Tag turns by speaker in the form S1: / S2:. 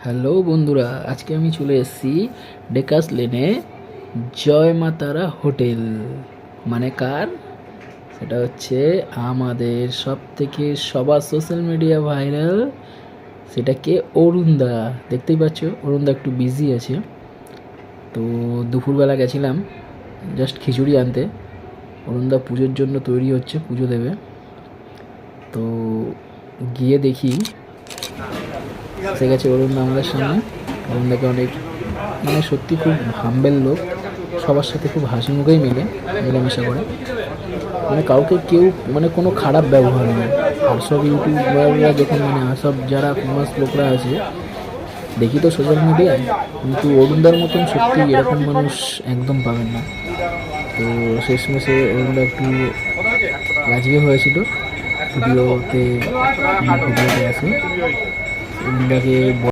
S1: Hello বন্ধুরা, আজকে আমি চলে এসেছি ডেকাস লেনে জয় মা তারা হোটেল। মানে কার? সেটা হচ্ছে আমাদের সব থেকে সবার সোশ্যাল মিডিয়া ভাইরাল, সেটাকে অরুণদা। দেখতেই পাচ্ছ অরুণদা একটু বিজি আছে। তো দুপুরবেলা গেছিলাম জাস্ট খিচুড়ি আনতে। অরুণদা পুজোর জন্য তৈরি হচ্ছে, পুজো দেবে। তো গিয়ে দেখি এসে গেছে অরুণদা আমাদের সামনে। অরুণদাকে অনেক সত্যি খুব হাম্বেল লোক, সবার সাথে খুব হাসি মুখেই মেলামেশা করে। কাউকে কেউ কোনো খারাপ ব্যবহার নেই। আর সব ইউটিউবাররা যখন আর সব যারা ফেমাস লোকরা আছে দেখি তো সোশ্যাল মিডিয়ায়, কিন্তু অরুণদার মতন সত্যি এরকম মানুষ একদম পাবেন না। তো শেষমেশে অরুণদা একটু রাজিও হয়েছিল ভিডিওতে আসে। অরুণদাকে